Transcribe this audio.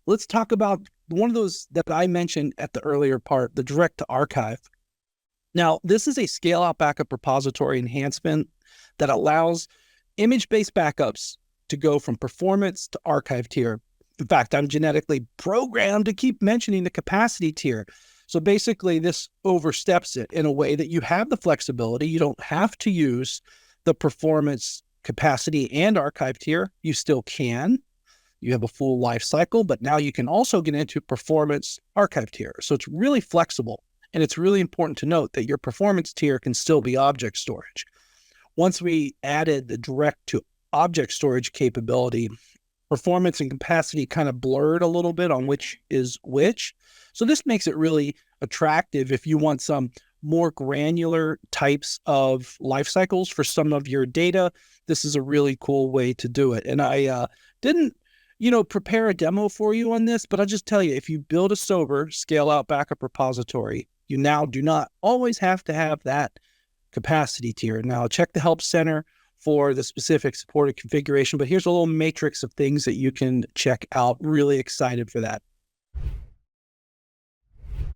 let's talk about one of those that I mentioned at the earlier part, the direct to archive. Now, this is a scale out backup repository enhancement that allows image-based backups to go from performance to archive tier. In fact, I'm genetically programmed to keep mentioning the capacity tier. So basically, this oversteps it in a way that you have the flexibility. You don't have to use the performance, capacity, and archive tier. You still can. You have a full life cycle, but now you can also get into performance archive tier. So it's really flexible. And it's really important to note that your performance tier can still be object storage. Once we added the direct to object storage capability, performance and capacity kind of blurred a little bit on which is which. So this makes it really attractive if you want some more granular types of life cycles for some of your data. This is a really cool way to do it. And I didn't prepare a demo for you on this, but I'll just tell you, if you build a sober scale out backup repository, you now do not always have to have that capacity tier. Now check the help center for the specific supported configuration, but here's a little matrix of things that you can check out. Really excited for that.